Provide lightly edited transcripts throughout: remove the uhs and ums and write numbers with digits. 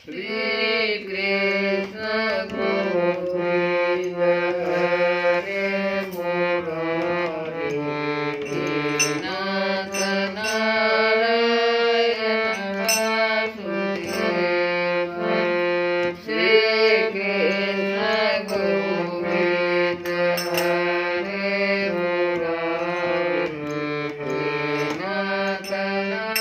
Shri Krishna Govinda Hare Murari Nath Narayana Vasudeva Shri Krishna Govinda Hare Murari Nath Narayana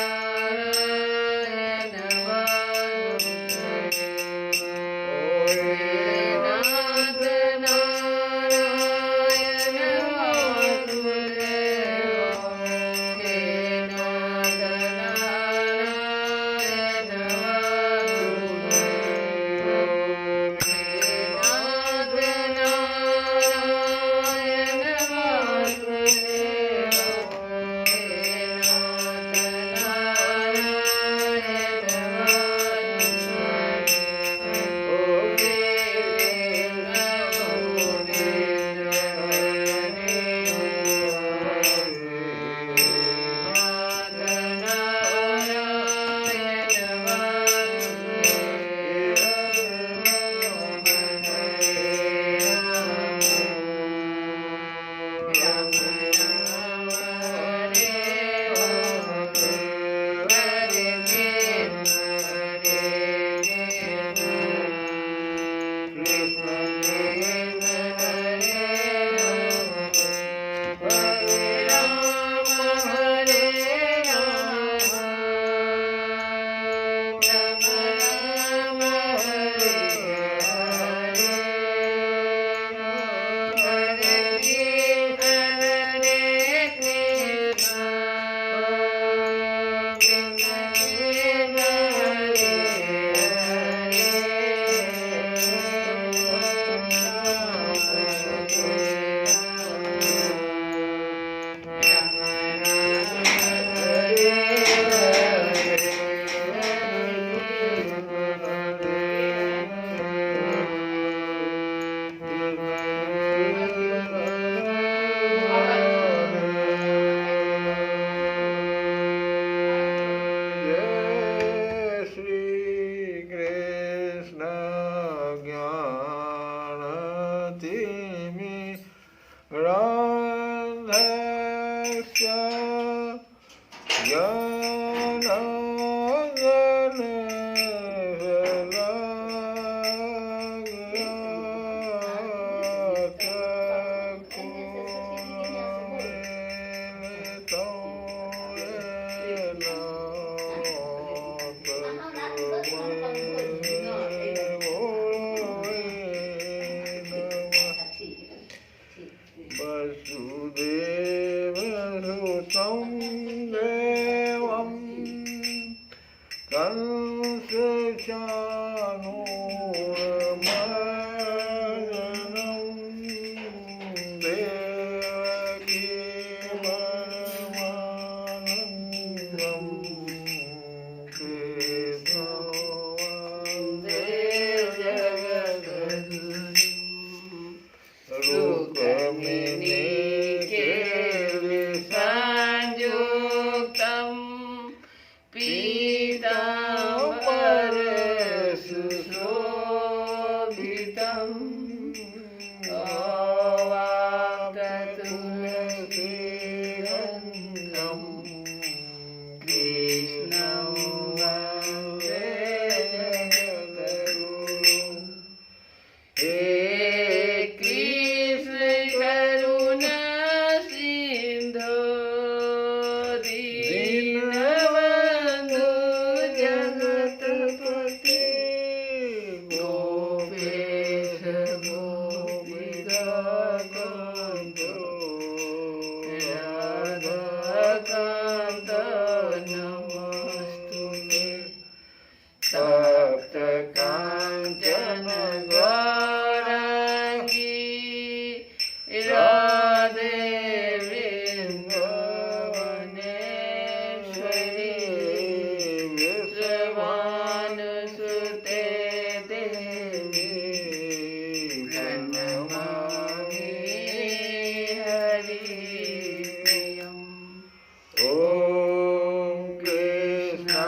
Om Krishna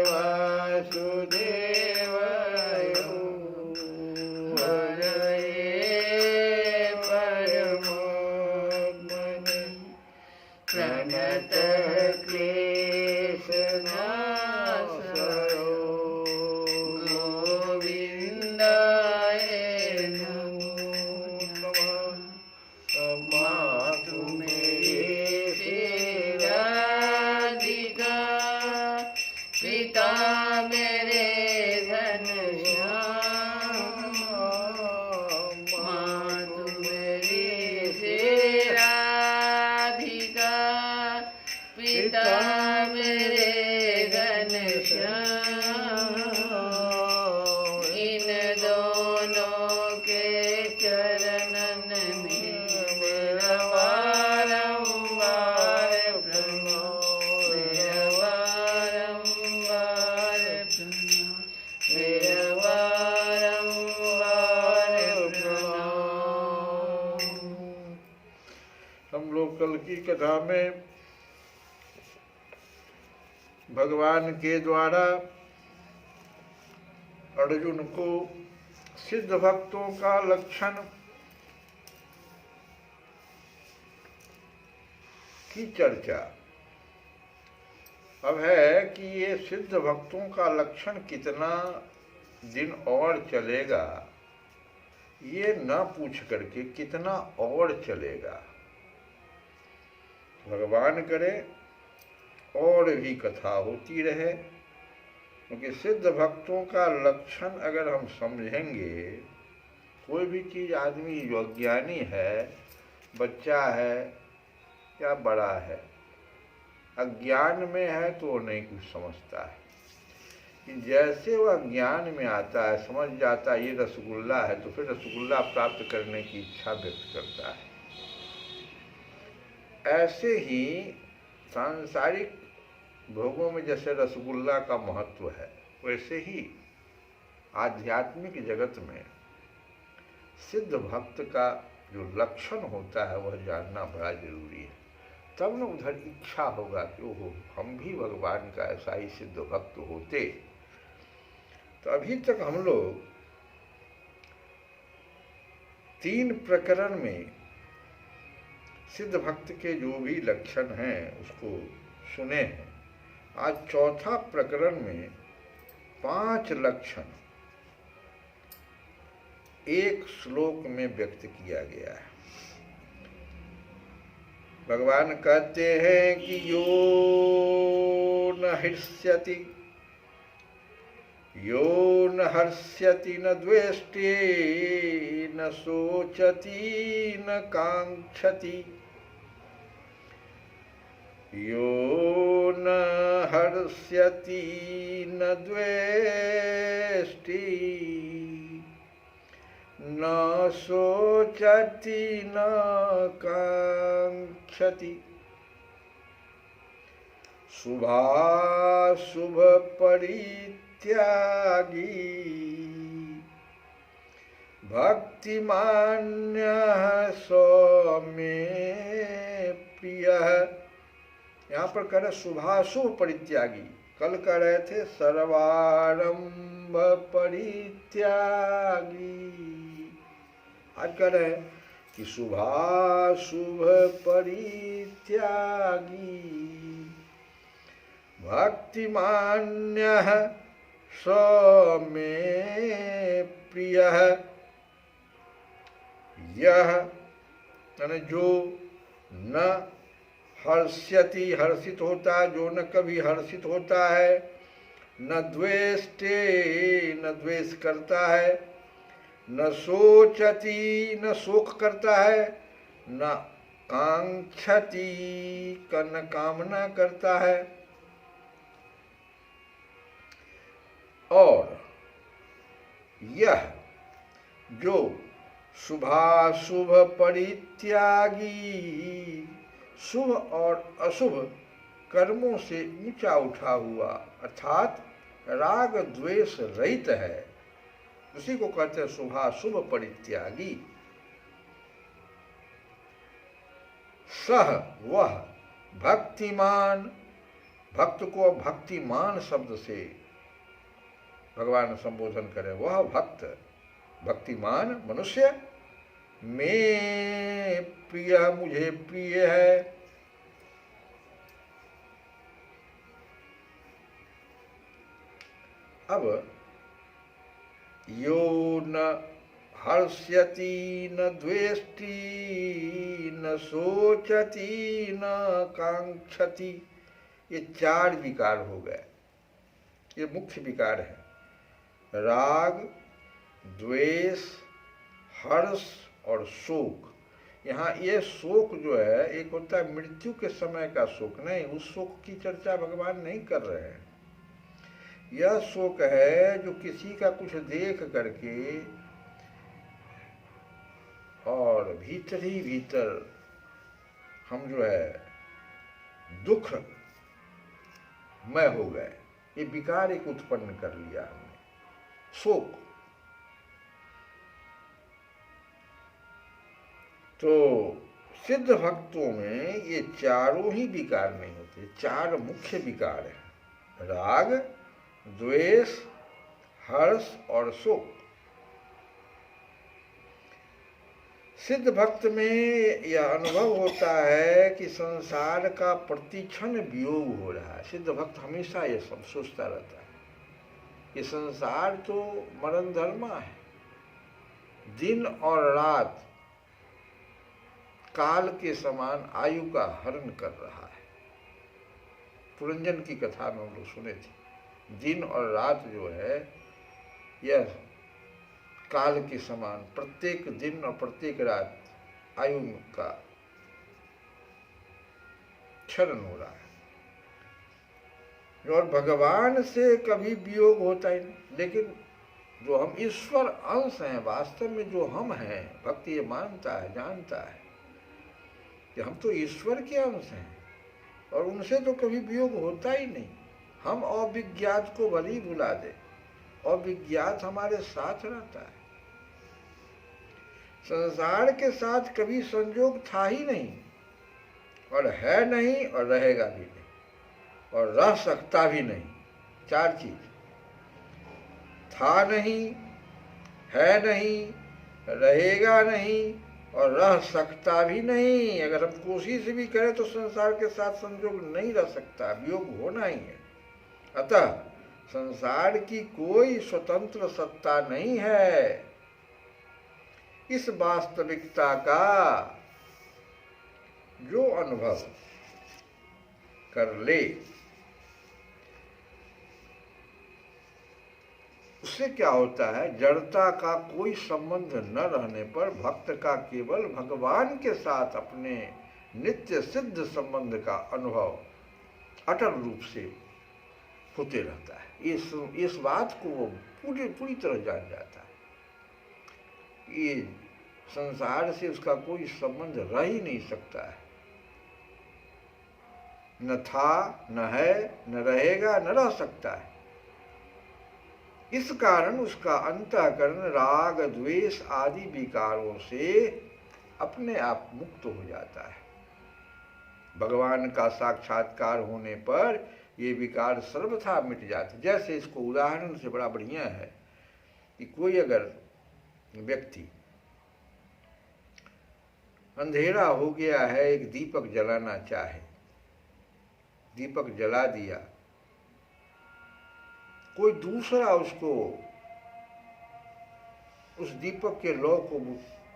Vasudeva की कथा में भगवान के द्वारा अर्जुन को सिद्ध भक्तों का लक्षण की चर्चा अब है कि ये सिद्ध भक्तों का लक्षण कितना दिन और चलेगा, ये न पूछ करके कितना और चलेगा। भगवान करे और भी कथा होती रहे, क्योंकि सिद्ध भक्तों का लक्षण अगर हम समझेंगे, कोई भी चीज़ आदमी जो अज्ञानी है, बच्चा है या बड़ा है, अज्ञान में है तो वो नहीं कुछ समझता है। कि जैसे वह ज्ञान में आता है, समझ जाता है ये रसगुल्ला है, तो फिर रसगुल्ला प्राप्त करने की इच्छा व्यक्त करता है। ऐसे ही सांसारिक भोगों में जैसे रसगुल्ला का महत्व है, वैसे ही आध्यात्मिक जगत में सिद्ध भक्त का जो लक्षण होता है वह जानना बड़ा जरूरी है। तब न उधर इच्छा होगा कि ओहो हम भी भगवान का ऐसा ही सिद्ध भक्त होते। तो अभी तक हम लोग 3 प्रकरण में सिद्ध भक्त के जो भी लक्षण हैं उसको सुने हैं। आज चौथा प्रकरण में 5 लक्षण एक श्लोक में व्यक्त किया गया है। भगवान कहते हैं कि यो न हृष्यति, यो न हर्ष्यति, न द्वेष्टि, न शोचति, न कांक्षति, यो न हर्ष्यति, न द्वेष्टि, न शोचति, न कांक्षति, शुभाशुभ परित्यागी, भक्तिमान्यः सौम्ये प्रियः। यहाँ पर कह रहे शुभाशुभ परित्यागी, कल कह रहे थे सर्वारंभ परित्यागी, आज कह रहे हैं कि शुभाशुभ परित्यागी, भक्तिमान्यः सौम्ये प्रियः। यह यानी जो न हर्ष्यति, हर्षित होता है, जो न कभी हर्षित होता है, न द्वेष्टे, न द्वेष करता है, न शोचति, न शोक करता है, न कांक्षति, न कामना करता है, और यह जो शुभाशुभ परित्यागी, शुभ और अशुभ कर्मों से ऊंचा उठा हुआ अर्थात राग द्वेष रहित है, उसी को कहते हैं शुभाशुभ परित्यागी। सह वह भक्तिमान, भक्त को भक्तिमान शब्द से भगवान संबोधन करें, वह भक्त भक्तिमान मनुष्य में प्रिय, मुझे प्रिय है। अब यो न हर्ष्यति, न द्वेष्टि, न शोचति, न कांक्षति, ये 4 विकार हो गए। ये मुख्य विकार है, राग, द्वेष, हर्ष और शोक। यहाँ ये शोक जो है, एक होता है मृत्यु के समय का शोक, नहीं, उस शोक की चर्चा भगवान नहीं कर रहे हैं। यह शोक है जो किसी का कुछ देख करके और भीतर ही भीतर हम जो है दुख मय हो गए, ये विकार एक उत्पन्न कर लिया हमने, शोक। तो सिद्ध भक्तों में ये चारों ही विकार नहीं होते। चार मुख्य विकार हैं, राग, द्वेष, हर्ष और शोक। सिद्ध भक्त में यह अनुभव होता है कि संसार का प्रतिक्षण वियोग हो रहा है। सिद्ध भक्त हमेशा यह सब सोचता रहता है कि संसार तो मरण धर्मा है, दिन और रात काल के समान आयु का हरण कर रहा है। पुरंजन की कथा में हम लोग सुने थे, दिन और रात जो है यह काल के समान प्रत्येक दिन और प्रत्येक रात आयु का क्षरण हो रहा है। और भगवान से कभी वियोग होता ही नहीं। लेकिन जो हम ईश्वर अंश हैं, वास्तव में जो हम हैं, भक्त ये मानता है, जानता है कि हम तो ईश्वर के अंश हैं और उनसे तो कभी वियोग होता ही नहीं। हम अविज्ञात को भले ही भुला दे, अविज्ञात हमारे साथ रहता है। संसार के साथ कभी संयोग था ही नहीं, और है नहीं, और रहेगा भी नहीं, और रह सकता भी नहीं। चार चीज, था नहीं, है नहीं, रहेगा नहीं, और रह सकता भी नहीं। अगर हम कोशिश भी करें तो संसार के साथ संयोग नहीं रह सकता, वियोग होना ही है। अतः संसार की कोई स्वतंत्र सत्ता नहीं है। इस वास्तविकता का जो अनुभव कर ले, उससे क्या होता है, जड़ता का कोई संबंध न रहने पर भक्त का केवल भगवान के साथ अपने नित्य सिद्ध संबंध का अनुभव अटल रूप से होते रहता है। इस बात को वो पूरी तरह जान जाता है। ये संसार से उसका कोई संबंध रह ही नहीं सकता है। न था, न है, न रहेगा, न रह सकता है। इस कारण उसका अंतःकरण राग, द्वेष आदि विकारों से अपने आप मुक्त हो जाता है। भगवान का साक्षात्कार होने पर ये विकार सर्वथा मिट जाते। जैसे इसको उदाहरण से बड़ा बढ़िया है कि कोई अगर व्यक्ति, अंधेरा हो गया है, एक दीपक जलाना चाहे, दीपक जला दिया, कोई दूसरा उसको उस दीपक के लौ को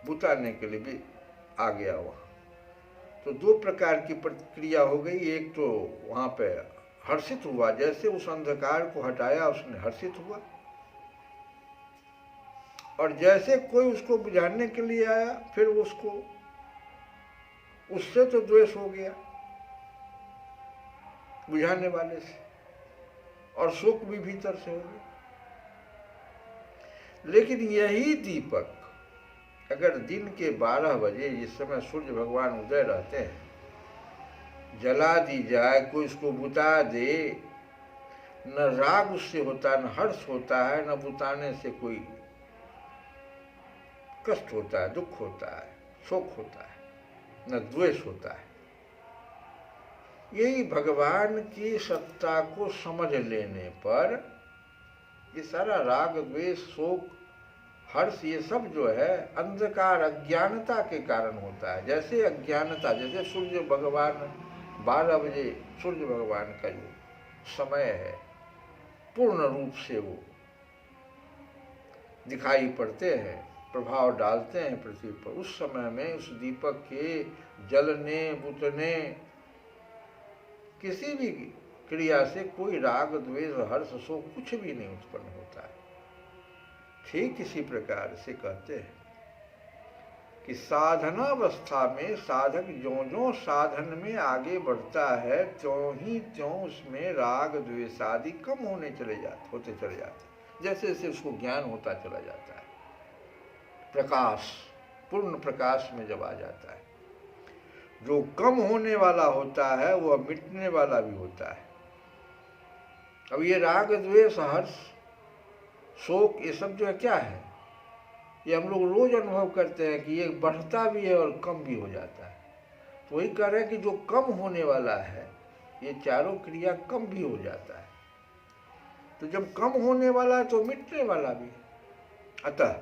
बुताने के लिए भी आ गया वहाँ, तो दो प्रकार की प्रतिक्रिया हो गई। एक तो वहाँ पे हर्षित हुआ, जैसे उस अंधकार को हटाया उसने हर्षित हुआ, और जैसे कोई उसको बुझाने के लिए आया फिर उसको उससे तो द्वेष हो गया बुझाने वाले से, और शोक भी भीतर से हो गया। लेकिन यही दीपक अगर दिन के 12 बजे, जिस समय सूर्य भगवान उदय रहते हैं, जला दी जाए, कोई इसको बुता दे, न राग उससे होता, न हर्ष होता है, न बुताने से कोई कष्ट होता है, दुख होता है, शोक होता है, न द्वेष होता है। यही भगवान की सत्ता को समझ लेने पर ये सारा राग, द्वेष, शोक, हर्ष, ये सब जो है अंधकार, अज्ञानता के कारण होता है। जैसे अज्ञानता, जैसे सूर्य भगवान 12 बजे सूर्य भगवान का जो समय है, पूर्ण रूप से वो दिखाई पड़ते हैं, प्रभाव डालते हैं पृथ्वी पर। उस समय में उस दीपक के जलने, बुतने, किसी भी क्रिया से कोई राग, द्वेष, हर्ष, शोक कुछ भी नहीं उत्पन्न होता है। ठीक इसी प्रकार से कहते हैं कि साधनावस्था में साधक ज्यों-ज्यों साधन में आगे बढ़ता है, त्यों ही त्यों उसमें राग, द्वेष आदि कम होते चले जाते, जैसे जैसे उसको ज्ञान होता चला जाता है, प्रकाश, पूर्ण प्रकाश में जब आ जाता है, जो कम होने वाला होता है वह मिटने वाला भी होता है। अब ये राग, द्वेष, हर्ष, शोक, ये सब जो है क्या है, ये हम लोग रोज अनुभव करते हैं कि ये बढ़ता भी है और कम भी हो जाता है। तो वही कह रहे हैं कि जो कम होने वाला है ये चारों क्रिया कम भी हो जाता है। तो जब कम होने वाला है तो मिटने वाला भी। अतः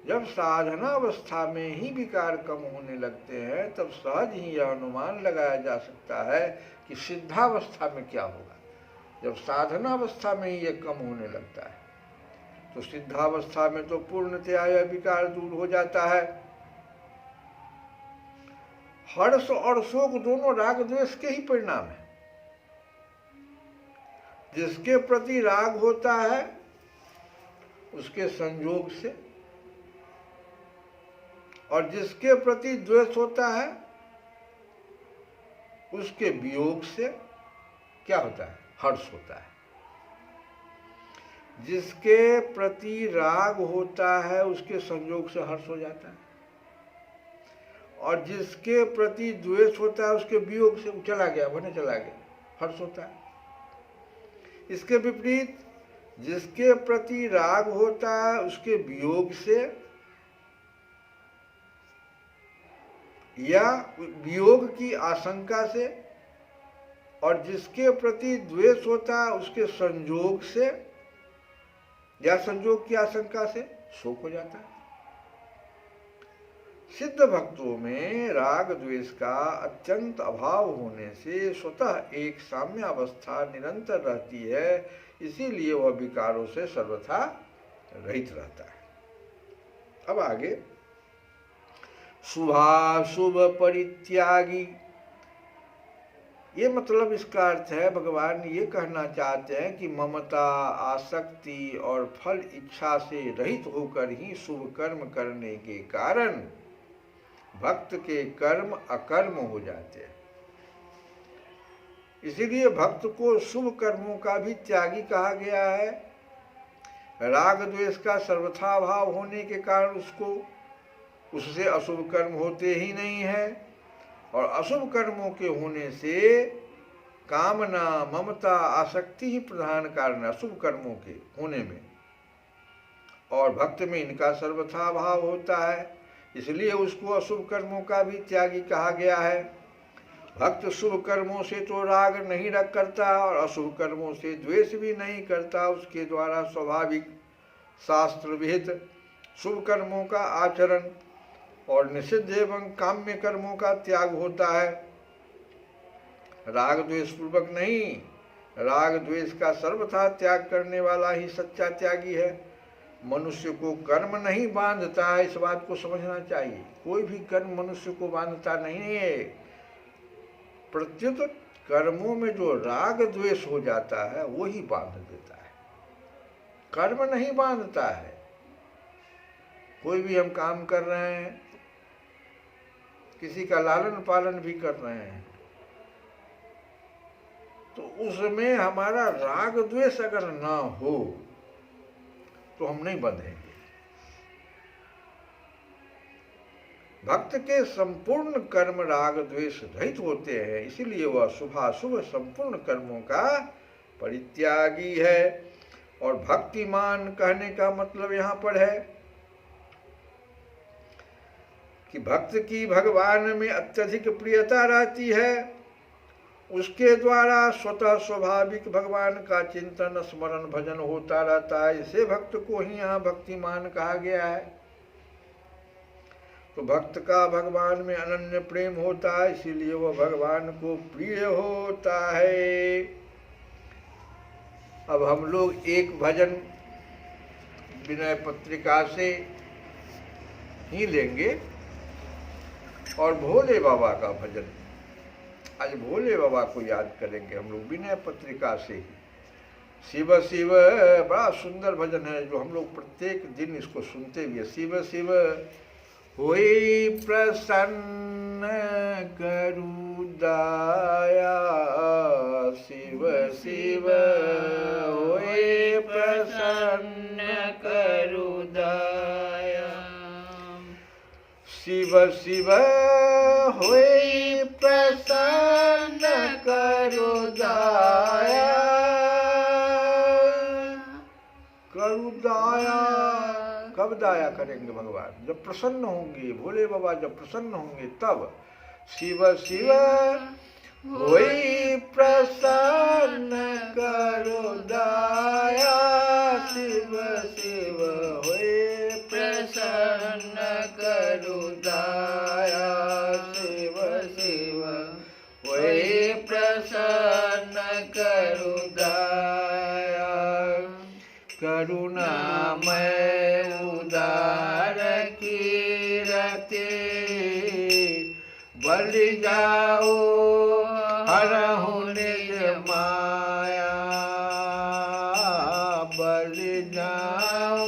जब साधना अवस्था में ही विकार कम होने लगते हैं तब सहज ही यह अनुमान लगाया जा सकता है कि सिद्धावस्था में क्या होगा। जब साधना अवस्था में ही यह कम होने लगता है तो सिद्धावस्था में तो पूर्णतया यह विकार दूर हो जाता है। हर्ष और शोक दोनों राग द्वेष के ही परिणाम है। जिसके प्रति राग होता है उसके संयोग से, और जिसके प्रति द्वेष होता है उसके वियोग से क्या होता है? हर्ष होता है। जिसके प्रति राग होता है उसके संयोग से हर्ष हो जाता है, और जिसके प्रति द्वेष होता है उसके वियोग से चला गया, बने चला गया, हर्ष होता है। इसके विपरीत जिसके प्रति राग होता है उसके वियोग से या वियोग की आशंका से, और जिसके प्रति द्वेष होता है उसके संयोग से या संयोग की आशंका से शोक हो जाता है। सिद्ध भक्तों में राग द्वेष का अत्यंत अभाव होने से स्वतः एक साम्य अवस्था निरंतर रहती है, इसीलिए वह विकारों से सर्वथा रहित रहता है। अब आगे शुभाशुभ परित्यागी, ये मतलब इसका अर्थ है भगवान ये कहना चाहते हैं कि ममता, आसक्ति और फल इच्छा से रहित होकर ही शुभ कर्म करने के कारण भक्त के कर्म अकर्म हो जाते हैं। इसीलिए भक्त को शुभ कर्मों का भी त्यागी कहा गया है। राग द्वेष का सर्वथा भाव होने के कारण उससे अशुभ कर्म होते ही नहीं है, और अशुभ कर्मों के होने से कामना, ममता, आसक्ति ही प्रधान कारण अशुभ कर्मों के होने में, और भक्त में इनका सर्वथा भाव होता है, इसलिए उसको अशुभ कर्मों का भी त्यागी कहा गया है। भक्त शुभ कर्मों से तो राग नहीं रख करता और अशुभ कर्मों से द्वेष भी नहीं करता। उसके द्वारा स्वाभाविक शास्त्र विहित शुभ कर्मों का आचरण और निषिद्ध एवं काम्य कर्मों का त्याग होता है, राग द्वेष पूर्वक नहीं। राग द्वेष का सर्वथा त्याग करने वाला ही सच्चा त्यागी है। मनुष्य को कर्म नहीं बांधता है, इस बात को समझना चाहिए। कोई भी कर्म मनुष्य को बांधता नहीं है, प्रत्युत कर्मों में जो राग द्वेष हो जाता है वो ही बांध देता है, कर्म नहीं बांधता है। कोई भी हम काम कर रहे हैं, किसी का लालन पालन भी कर रहे हैं, तो उसमें हमारा राग द्वेष अगर ना हो तो हम नहीं बंधेंगे। भक्त के संपूर्ण कर्म राग द्वेष रहित होते हैं, इसीलिए वह शुभाशुभ संपूर्ण कर्मों का परित्यागी है। और भक्तिमान कहने का मतलब यहाँ पर है कि भक्त की भगवान में अत्यधिक प्रियता रहती है, उसके द्वारा स्वतः स्वाभाविक भगवान का चिंतन, स्मरण, भजन होता रहता है। इसे भक्त को ही यहाँ भक्तिमान कहा गया है। तो भक्त का भगवान में अनन्य प्रेम होता है, इसीलिए वह भगवान को प्रिय होता है। अब हम लोग एक भजन विनय पत्रिका से ही लेंगे और भोले बाबा का भजन। आज भोले बाबा को याद करेंगे हम लोग विनय पत्रिका से ही। शिव शिव बड़ा सुंदर भजन है जो हम लोग प्रत्येक दिन इसको सुनते भी है। शिव शिव होई प्रसन्न करु दया, शिव शिव होई प्रसन्न करु दया, शिव शिव होई प्रसन्न करु दया, करु दया। कब दया करेंगे भगवान? जब प्रसन्न होंगे, भोले बाबा जब प्रसन्न होंगे तब। शिव शिव होई प्रसन्न करो दया, शिव शिव होई प्रसन्न करो दया, शिव शिव होई प्रसन्न करो दया। करुणामय उदार कीरते बल जाओ हरहु निज माया, बल जाओ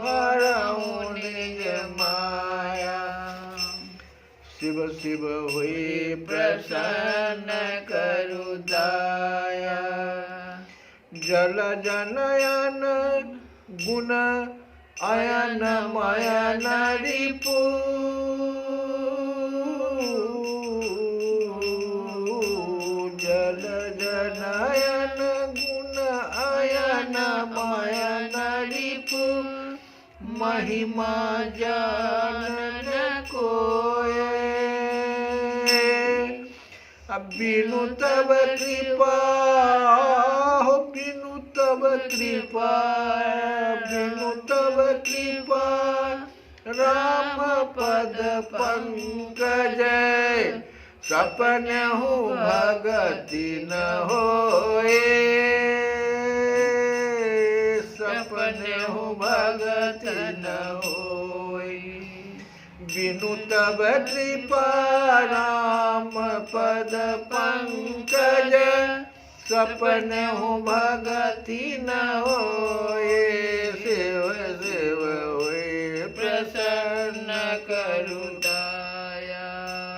हरहु निज माया। शिव शिव हुई प्रसन्न करु दया, जल जनयन गुण अयन मयन रिपु, जल जनयन गुण अयन मयन रिपु, महिमा जानन कोय। बिनु तब कृपा बिनु तब कृपा, बिनु तब कृपा राम पद पंकज, सपन हूँ भगति न होए, सपन हूँ भगति न होए। बिनु तब कृपा राम पद पंकज, सपन हूँ भगति न होए, शिव शिव होए प्रसन्न करु दया,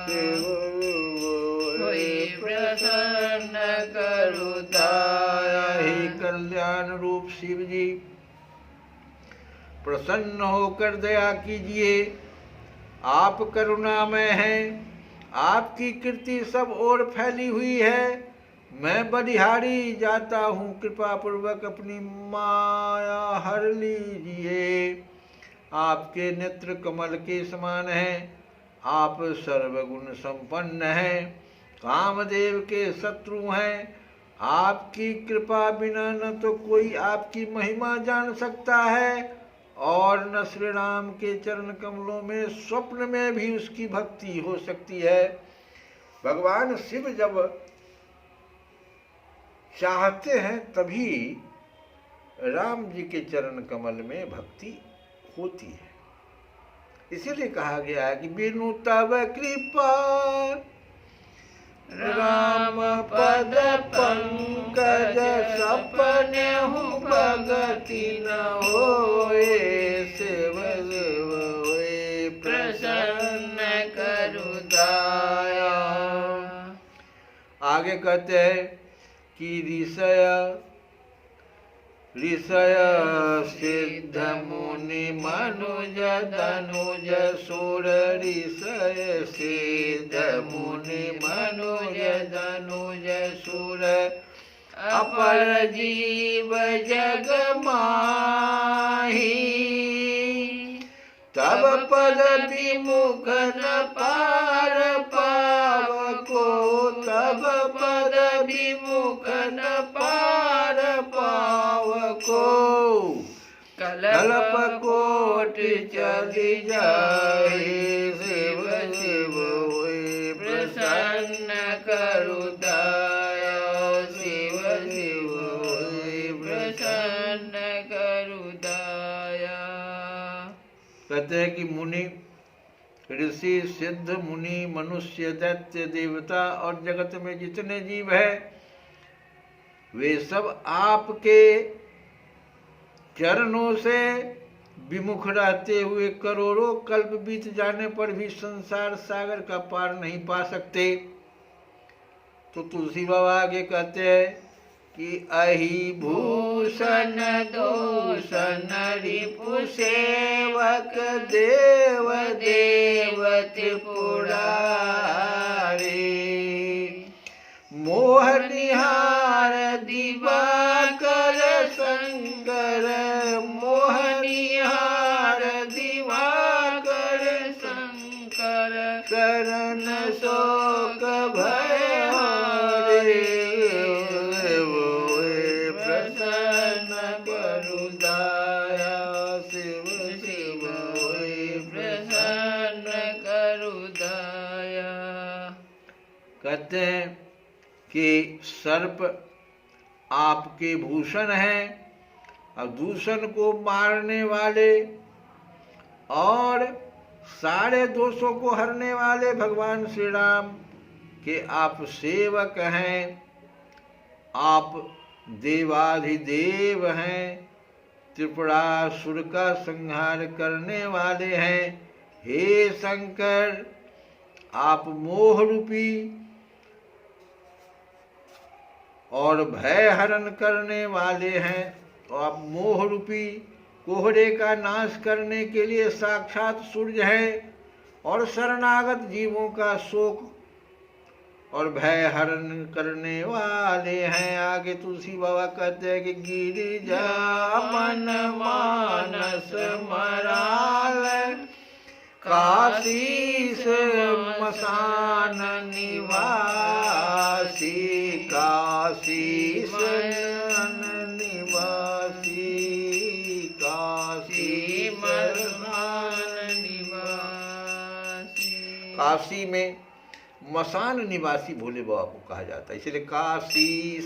शिव होए प्रसन्न करु दया। हे कल्याण रूप शिव जी, प्रसन्न होकर दया कीजिए। आप करुणामय हैं, आपकी कीर्ति सब ओर फैली हुई है। मैं बलिहारी जाता हूँ, कृपा पूर्वक अपनी माया हर लीजिए। आपके नेत्र कमल के समान हैं, आप सर्वगुण संपन्न हैं, कामदेव के शत्रु हैं। आपकी कृपा बिना न तो कोई आपकी महिमा जान सकता है और न श्री राम के चरण कमलों में स्वप्न में भी उसकी भक्ति हो सकती है। भगवान शिव जब चाहते हैं तभी राम जी के चरण कमल में भक्ति होती है। इसीलिए कहा गया है कि बिनु तब कृपा राम पद पंकज, सपने हूँ भगति न होए, शिव शिव होए प्रसन्न करु दया। आगे कहते हैं कि ऋषय सिद्ध मुनि मनुज धनुज सुर, ऋषय सिद्ध मुनि मनुज धनुज सुर, अपर जीव जग माही, तब पद विमुख न पार पावको, तब पद विमुख न पार पावको, कल्प कोट चली जाए, शिव शिव होए प्रसन्न करु दया, शिव शिव होए प्रसन्न करु दया। कहते हैं कि मुनि, ऋषि, सिद्ध, मुनि, मनुष्य, दैत्य, देवता और जगत में जितने जीव हैं वे सब आपके चरणों से विमुख रहते हुए करोड़ों कल्प बीत जाने पर भी संसार सागर का पार नहीं पा सकते। तो तुलसी बाबा आगे कहते हैं कि अहि भूषण दोषण रिपु सेवक, देव देवति पुरारी, मोह निहार दिवाकर शंकर, मोह निहार दिवाकर शंकर, शरण करु दया शिव शिव होई प्रसन्न करु दया। कहते हैं कि सर्प आपके भूषण हैं और दूषण को मारने वाले और सारे दोषों को हरने वाले भगवान श्री राम के आप सेवक हैं। आप देवाधिदेव हैं, त्रिपुरासुर का संहार करने वाले हैं। हे शंकर, आप मोह रूपी और भय हरण करने वाले हैं। और आप मोह रूपी कोहरे का नाश करने के लिए साक्षात सूर्य है और शरणागत जीवों का शोक और भय हरण करने वाले हैं। आगे तुलसी बाबा कहते हैं कि गिरिजा मन मानस मराल काशी मसान निवासी काशी निवासी काशी काशी में मसान निवासी भोले बाबा को कहा जाता है, इसलिए काशी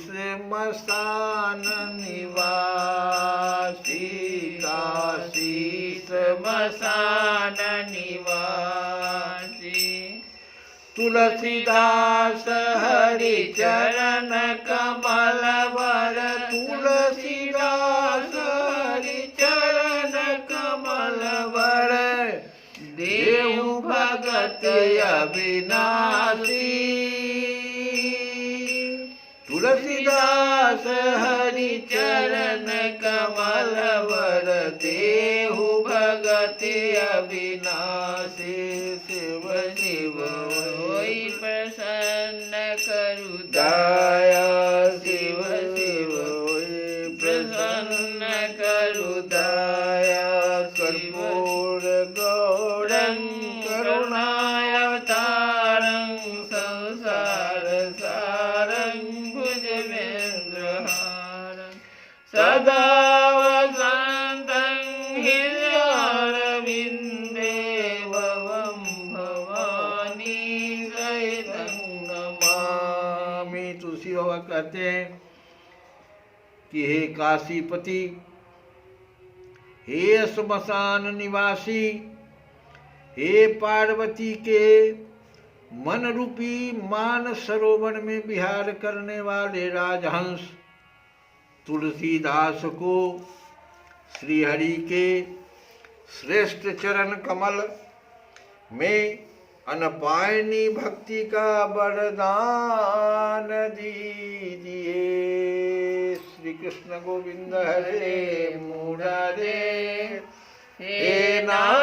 मसान निवासी काशी मसान निवासी। तुलसीदास हरि चरण कमल वर तुलसीदास हरि चरण कमल वर देहु भगत अविनाशी। तुलसीदास हरि चरण कमल वर देहु भगत अविनाशी। शिव शिव होई प्रसन्न करु दया शिव शिव होई प्रसन्न करु दया। कर्पूर गौरं करुणावतारं संसार सारं भुजगेन्द्रहारं सदा वसन्तं हृदयारविन्दे भवं भवानी सहितं नमामि। तुलसी बाबा कहते हैं कि हे काशीपति, हे श्मशान निवासी, हे पार्वती के मन रूपी मान सरोवर में विहार करने वाले राजहंस तुलसीदास को श्रीहरि के श्रेष्ठ चरण कमल में अनपायनी भक्ति का वरदान दीजिए। श्री कृष्ण गोविंद हरे मुरारे हे नाथ